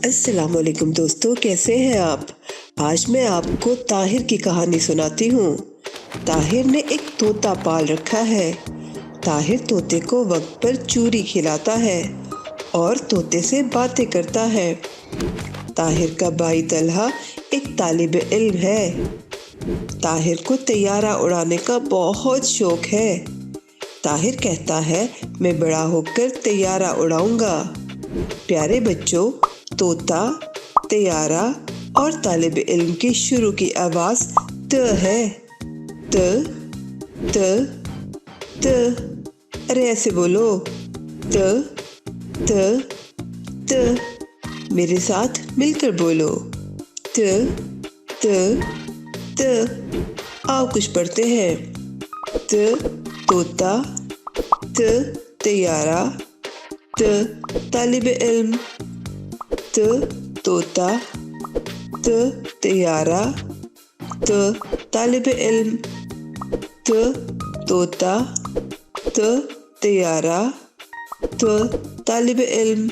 अस्सलाम वालेकुम दोस्तों, कैसे हैं आप। आज मैं आपको ताहिर की कहानी सुनाती हूँ। ताहिर ने एक तोता पाल रखा है। ताहिर तोते को वक्त पर चूरी खिलाता है और तोते से बातें करता है। ताहिर का भाई तलहा एक तालिब इल्म है। ताहिर को तैयारा उड़ाने का बहुत शौक है। ताहिर कहता है, मैं बड़ा होकर तैयारा उड़ाऊंगा। प्यारे बच्चों, तोता, तैयारा और तालिब इल्म की शुरू की आवाज त है। त त त। अरे ऐसे बोलो, त त त। मेरे साथ मिलकर बोलो, त त त। आओ कुछ पढ़ते हैं। त तोता, त तैयारा, त तालिब इल्म। त तोता, त तैयारा, त तालिब इल्म। त तोता, त तैयारा, त तालिब इल्म।